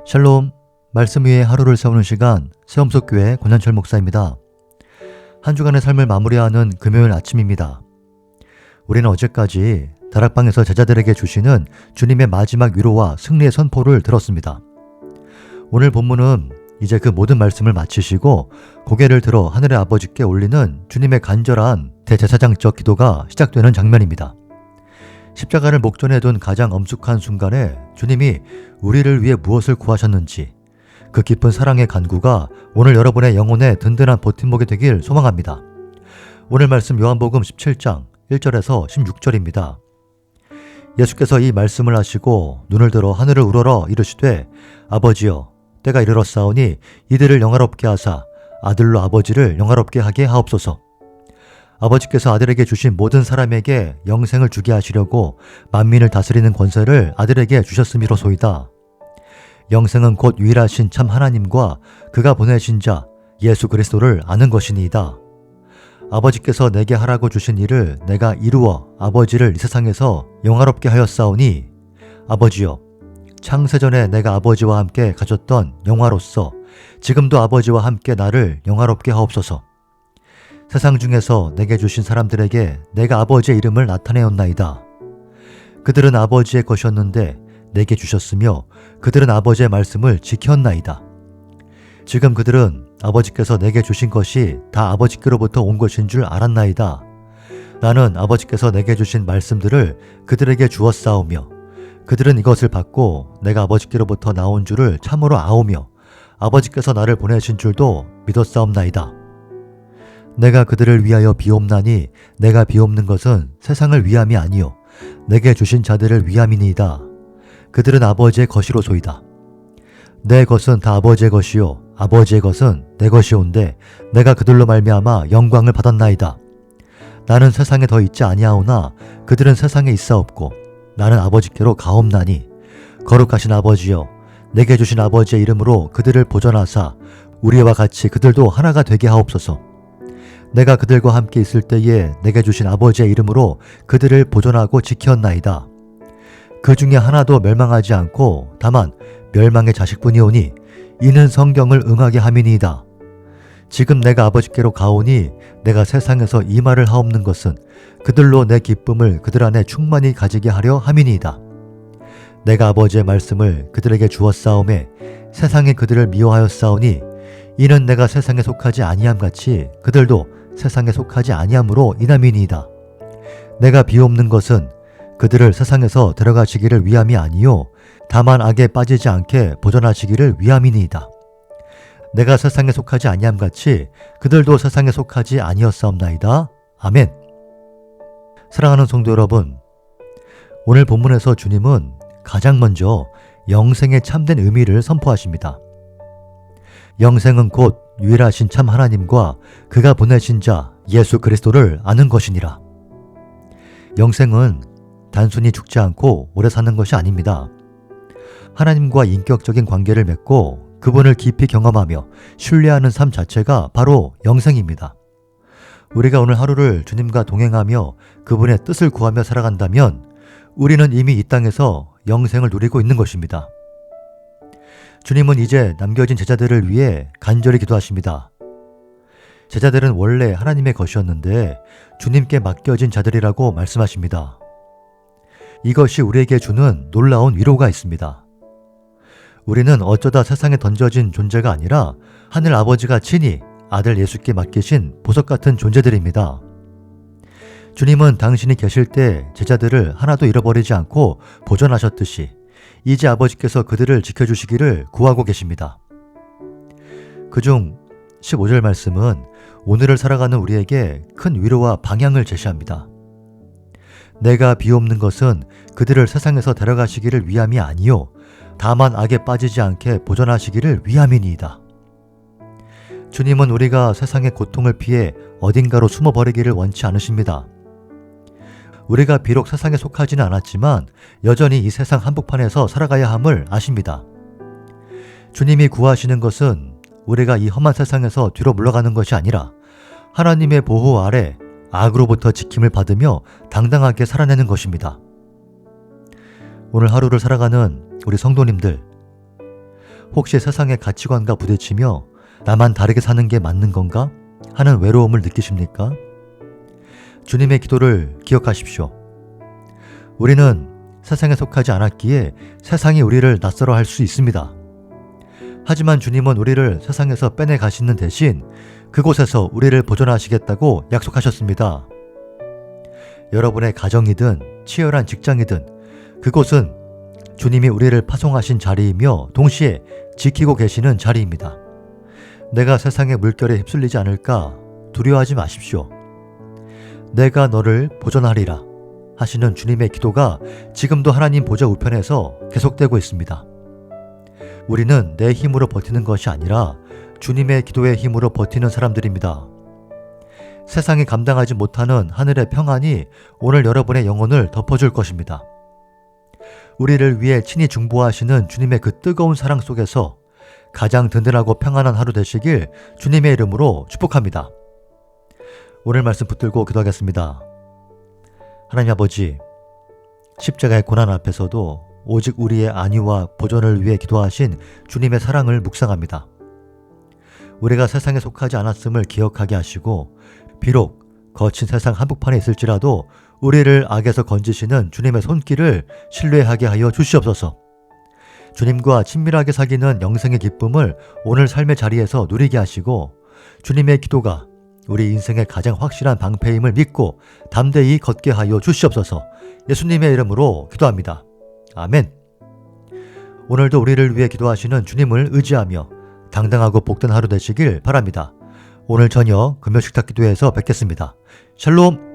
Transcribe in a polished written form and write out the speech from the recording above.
샬롬, 말씀 위에 하루를 세우는 시간, 새엄석교회 권현철 목사입니다. 한 주간의 삶을 마무리하는 금요일 아침입니다. 우리는 어제까지 다락방에서 제자들에게 주시는 주님의 마지막 위로와 승리의 선포를 들었습니다. 오늘 본문은 이제 그 모든 말씀을 마치시고 고개를 들어 하늘의 아버지께 올리는 주님의 간절한 대제사장적 기도가 시작되는 장면입니다. 십자가를 목전에 둔 가장 엄숙한 순간에 주님이 우리를 위해 무엇을 구하셨는지 그 깊은 사랑의 간구가 오늘 여러분의 영혼에 든든한 버팀목이 되길 소망합니다. 오늘 말씀 요한복음 17장 1절에서 16절입니다. 예수께서 이 말씀을 하시고 눈을 들어 하늘을 우러러 이르시되 아버지여 때가 이르렀사오니 이들을 영화롭게 하사 아들로 아버지를 영화롭게 하게 하옵소서. 아버지께서 아들에게 주신 모든 사람에게 영생을 주게 하시려고 만민을 다스리는 권세를 아들에게 주셨음이로소이다. 영생은 곧 유일하신 참 하나님과 그가 보내신 자 예수 그리스도를 아는 것이니이다. 아버지께서 내게 하라고 주신 일을 내가 이루어 아버지를 이 세상에서 영화롭게 하였사오니 아버지여 창세전에 내가 아버지와 함께 가졌던 영화로서 지금도 아버지와 함께 나를 영화롭게 하옵소서. 세상 중에서 내게 주신 사람들에게 내가 아버지의 이름을 나타내었나이다. 그들은 아버지의 것이었는데 내게 주셨으며 그들은 아버지의 말씀을 지켰나이다. 지금 그들은 아버지께서 내게 주신 것이 다 아버지께로부터 온 것인 줄 알았나이다. 나는 아버지께서 내게 주신 말씀들을 그들에게 주었사오며 그들은 이것을 받고 내가 아버지께로부터 나온 줄을 참으로 아오며 아버지께서 나를 보내신 줄도 믿었사옵나이다. 내가 그들을 위하여 비옵나니 내가 비옵는 것은 세상을 위함이 아니요 내게 주신 자들을 위함이니이다. 그들은 아버지의 것이로소이다. 내 것은 다 아버지의 것이요 아버지의 것은 내 것이온데 내가 그들로 말미암아 영광을 받았나이다. 나는 세상에 더 있지 아니하오나 그들은 세상에 있사옵고 나는 아버지께로 가옵나니 거룩하신 아버지여 내게 주신 아버지의 이름으로 그들을 보존하사 우리와 같이 그들도 하나가 되게 하옵소서. 내가 그들과 함께 있을 때에 내게 주신 아버지의 이름으로 그들을 보존하고 지켰나이다. 그 중에 하나도 멸망하지 않고 다만 멸망의 자식뿐이오니 이는 성경을 응하게 함이니이다. 지금 내가 아버지께로 가오니 내가 세상에서 이 말을 하옵는 것은 그들로 내 기쁨을 그들 안에 충만히 가지게 하려 함이니이다. 내가 아버지의 말씀을 그들에게 주었사오매 세상에 그들을 미워하였사오니 이는 내가 세상에 속하지 아니함 같이 그들도 세상에 속하지 아니함으로 인함이니이다. 내가 비옵는 것은 그들을 세상에서 데려가시기를 위함이 아니요 다만 악에 빠지지 않게 보존하시기를 위함이니이다. 내가 세상에 속하지 아니함 같이 그들도 세상에 속하지 아니었사옵나이다. 아멘. 사랑하는 성도 여러분, 오늘 본문에서 주님은 가장 먼저 영생의 참된 의미를 선포하십니다. 영생은 곧 유일하신 참 하나님과 그가 보내신 자 예수 그리스도를 아는 것이니라. 영생은 단순히 죽지 않고 오래 사는 것이 아닙니다. 하나님과 인격적인 관계를 맺고 그분을 깊이 경험하며 신뢰하는 삶 자체가 바로 영생입니다. 우리가 오늘 하루를 주님과 동행하며 그분의 뜻을 구하며 살아간다면 우리는 이미 이 땅에서 영생을 누리고 있는 것입니다. 주님은 이제 남겨진 제자들을 위해 간절히 기도하십니다. 제자들은 원래 하나님의 것이었는데 주님께 맡겨진 자들이라고 말씀하십니다. 이것이 우리에게 주는 놀라운 위로가 있습니다. 우리는 어쩌다 세상에 던져진 존재가 아니라 하늘 아버지가 친히 아들 예수께 맡기신 보석 같은 존재들입니다. 주님은 당신이 계실 때 제자들을 하나도 잃어버리지 않고 보존하셨듯이 이제 아버지께서 그들을 지켜주시기를 구하고 계십니다. 그중 15절 말씀은 오늘을 살아가는 우리에게 큰 위로와 방향을 제시합니다. 내가 비옵는 것은 그들을 세상에서 데려가시기를 위함이 아니요 다만 악에 빠지지 않게 보존하시기를 위함이니이다. 주님은 우리가 세상의 고통을 피해 어딘가로 숨어버리기를 원치 않으십니다. 우리가 비록 세상에 속하지는 않았지만 여전히 이 세상 한복판에서 살아가야 함을 아십니다. 주님이 구하시는 것은 우리가 이 험한 세상에서 뒤로 물러가는 것이 아니라 하나님의 보호 아래 악으로부터 지킴을 받으며 당당하게 살아내는 것입니다. 오늘 하루를 살아가는 우리 성도님들, 혹시 세상의 가치관과 부딪히며 나만 다르게 사는 게 맞는 건가? 하는 외로움을 느끼십니까? 주님의 기도를 기억하십시오. 우리는 세상에 속하지 않았기에 세상이 우리를 낯설어 할 수 있습니다. 하지만 주님은 우리를 세상에서 빼내 가시는 대신 그곳에서 우리를 보존하시겠다고 약속하셨습니다. 여러분의 가정이든 치열한 직장이든 그곳은 주님이 우리를 파송하신 자리이며 동시에 지키고 계시는 자리입니다. 내가 세상의 물결에 휩쓸리지 않을까 두려워하지 마십시오. 내가 너를 보존하리라 하시는 주님의 기도가 지금도 하나님 보좌 우편에서 계속되고 있습니다. 우리는 내 힘으로 버티는 것이 아니라 주님의 기도의 힘으로 버티는 사람들입니다. 세상이 감당하지 못하는 하늘의 평안이 오늘 여러분의 영혼을 덮어줄 것입니다. 우리를 위해 친히 중보하시는 주님의 그 뜨거운 사랑 속에서 가장 든든하고 평안한 하루 되시길 주님의 이름으로 축복합니다. 오늘 말씀 붙들고 기도하겠습니다. 하나님 아버지, 십자가의 고난 앞에서도 오직 우리의 안위와 보존을 위해 기도하신 주님의 사랑을 묵상합니다. 우리가 세상에 속하지 않았음을 기억하게 하시고 비록 거친 세상 한복판에 있을지라도 우리를 악에서 건지시는 주님의 손길을 신뢰하게 하여 주시옵소서. 주님과 친밀하게 사귀는 영생의 기쁨을 오늘 삶의 자리에서 누리게 하시고 주님의 기도가 우리 인생의 가장 확실한 방패임을 믿고 담대히 걷게 하여 주시옵소서. 예수님의 이름으로 기도합니다. 아멘. 오늘도 우리를 위해 기도하시는 주님을 의지하며 당당하고 복된 하루 되시길 바랍니다. 오늘 저녁 금요식탁 기도회에서 뵙겠습니다. 샬롬.